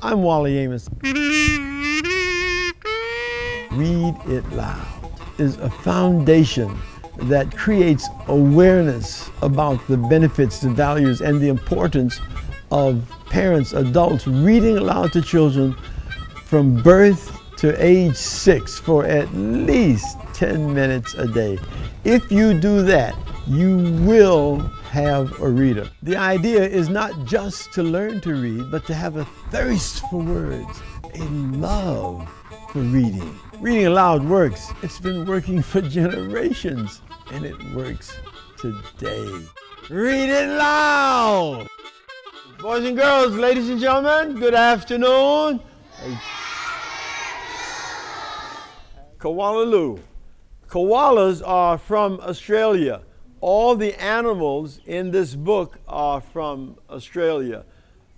I'm Wally Amos. Read It Loud is a foundation that creates awareness about the benefits, the values, and the importance of parents, adults reading aloud to children from birth to age 6 for at least 10 minutes a day. If you do that, you will have a reader. The idea is not just to learn to read, but to have a thirst for words, a love for reading. Reading aloud works. It's been working for generations, and it works today. Read it loud! Boys and girls, ladies and gentlemen, good afternoon. Koala Lou. Koalas are from Australia. All the animals in this book are from Australia.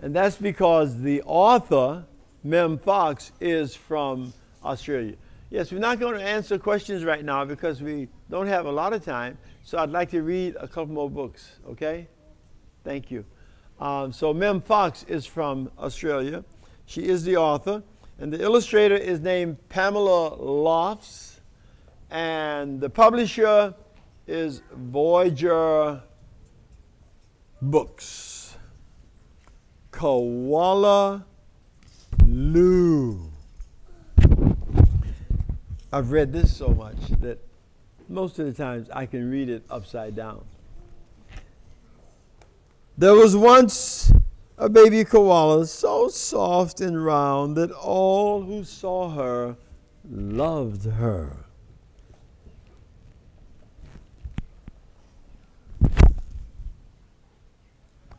And that's because the author, Mem Fox, is from Australia. Yes, we're not going to answer questions right now because we don't have a lot of time. So I'd like to read a couple more books, okay? Thank you. So Mem Fox is from Australia. She is the author. And the illustrator is named Pamela Lofts. And the publisher is Voyager Books. Koala Lou. I've read this so much that most of the times I can read it upside down. There was once a baby koala so soft and round that all who saw her loved her.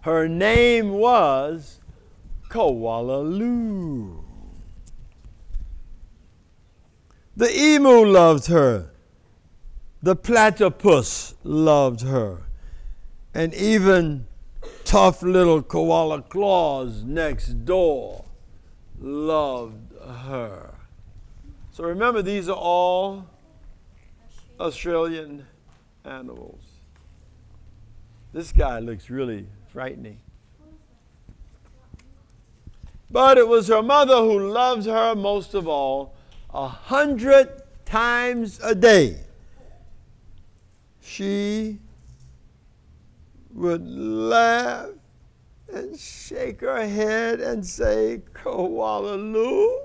Her name was Koala Lou. The emu loved her. The platypus loved her. And even tough little Koala Claus next door loved her. So remember, these are all Australian animals. This guy looks really frightening. But it was her mother who loved her most of all. 100 times a day, she would laugh and shake her head and say, Koala Lou,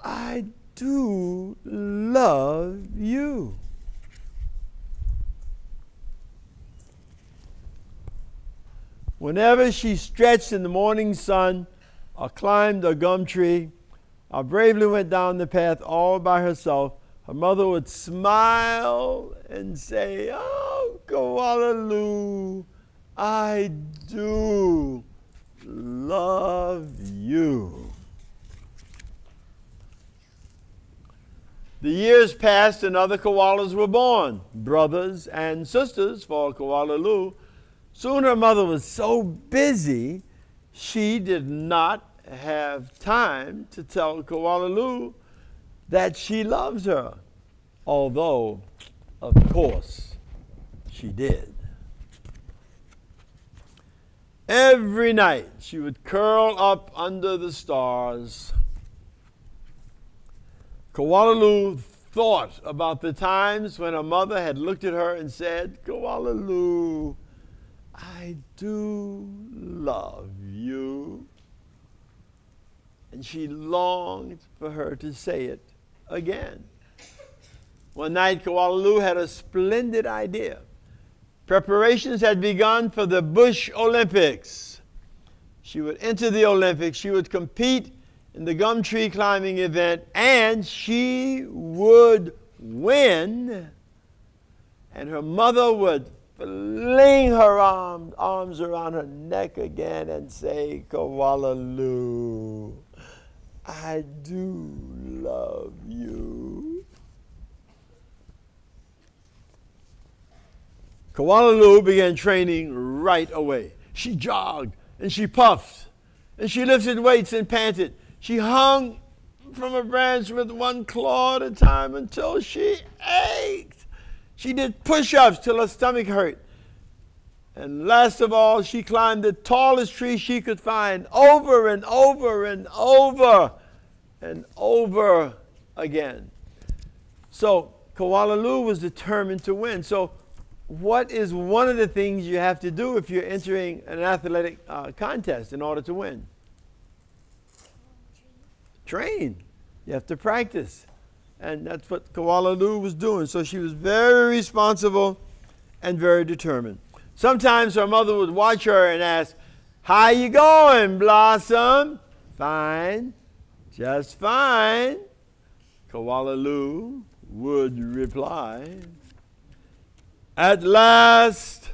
I do love you. Whenever she stretched in the morning sun or climbed a gum tree or bravely went down the path all by herself, her mother would smile and say, oh, Koala Lou, I do love you. The years passed and other koalas were born, brothers and sisters for Koala Lou. Soon her mother was so busy, she did not have time to tell Koala Lou that she loves her, although, of course, she did. Every night, she would curl up under the stars. Koala Lou thought about the times when her mother had looked at her and said, Koala Lou, I do love you. And she longed for her to say it again. One night, Koala Lou had a splendid idea. Preparations had begun for the Bush Olympics. She would enter the Olympics. She would compete in the gum tree climbing event, and she would win. And her mother would fling her arms around her neck again and say, Koala Lou, I do love you. Koala Lou began training right away. She jogged and she puffed and she lifted weights and panted. She hung from a branch with one claw at a time until she ached. She did push-ups till her stomach hurt. And last of all, she climbed the tallest tree she could find over and over and over and over again. So Koala Lou was determined to win. So what is one of the things you have to do if you're entering an athletic contest in order to win? Train. You have to practice. And that's what Koala Lou was doing. So she was very responsible and very determined. Sometimes her mother would watch her and ask, "How you going, Blossom?" "Fine, just fine," Koala Lou would reply. At last,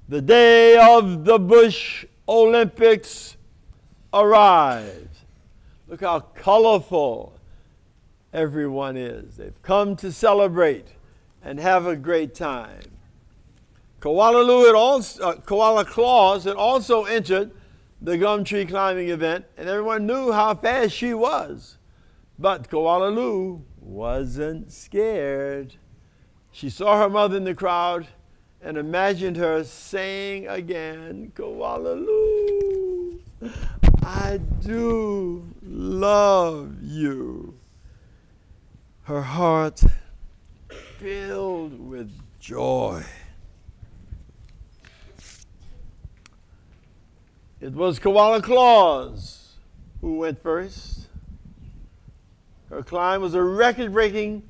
the day of the Bush Olympics arrived. Look how colorful everyone is. They've come to celebrate and have a great time. Koala Claus had also entered the gum tree climbing event, and everyone knew how fast she was. But Koala Lou wasn't scared. She saw her mother in the crowd and imagined her saying again, "Koala Lou, I do love you." Her heart filled with joy. It was Koala Claus who went first. Her climb was a record-breaking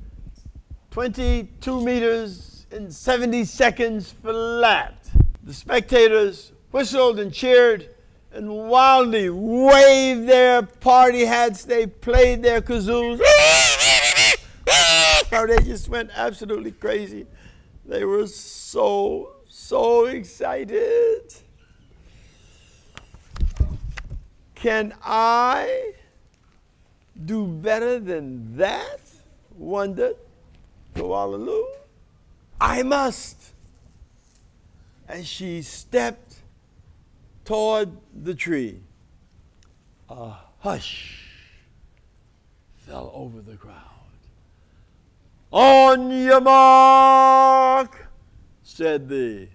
22 meters in 70 seconds flat. The spectators whistled and cheered and wildly waved their party hats. They played their kazoos. They just went absolutely crazy. They were so excited. Can I do better than that? Wondered Koala Lou. I must. As she stepped toward the tree, a hush fell over the crowd. "On your mark," said the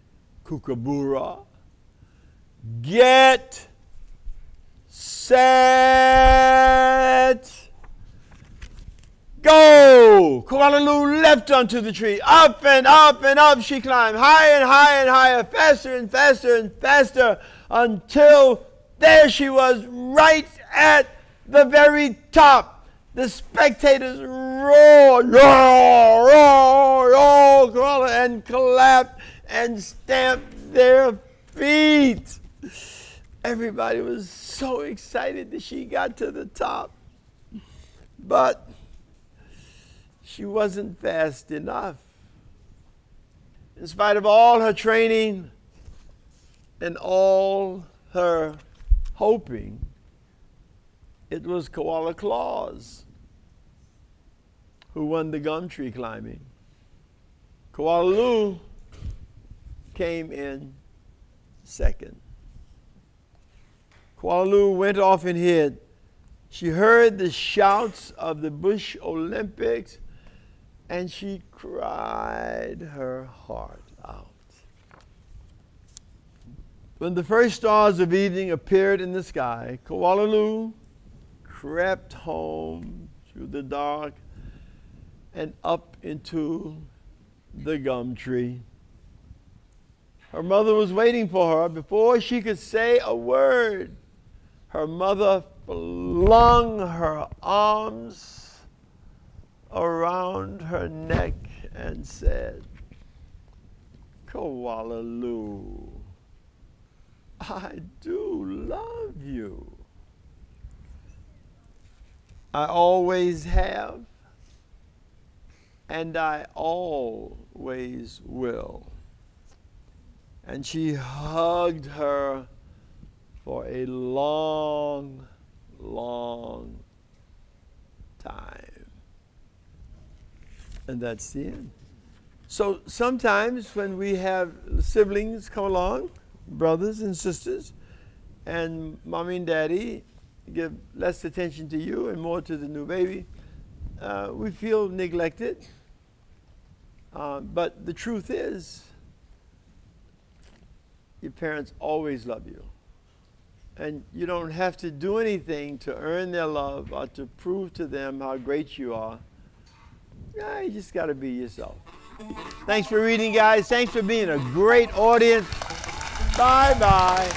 kookaburra. "Get set, go!" Koala Lou leapt onto the tree. Up and up and up she climbed, higher and higher and higher, faster and faster and faster, until there she was, right at the very top. The spectators roared, roar, roar, roar, Koala, and clapped and stamped their feet. Everybody was so excited that she got to the top. But she wasn't fast enough. In spite of all her training and all her hoping, it was Koala Claus who won the gum tree climbing. Koala Lou came in second. Koala Lou went off and hid. She heard the shouts of the Bush Olympics, and she cried her heart out. When the first stars of evening appeared in the sky, Koala Lou crept home through the dark and up into the gum tree. Her mother was waiting for her. Before she could say a word, her mother flung her arms around her neck and said, "Koala Lou, I do love you. I always have, and I always will." And she hugged her for a long, long time. And that's the end. So sometimes when we have siblings come along, brothers and sisters, and mommy and daddy give less attention to you and more to the new baby, we feel neglected. But the truth is, your parents always love you. And you don't have to do anything to earn their love or to prove to them how great you are. Yeah, you just got to be yourself. Thanks for reading, guys. Thanks for being a great audience. Bye-bye.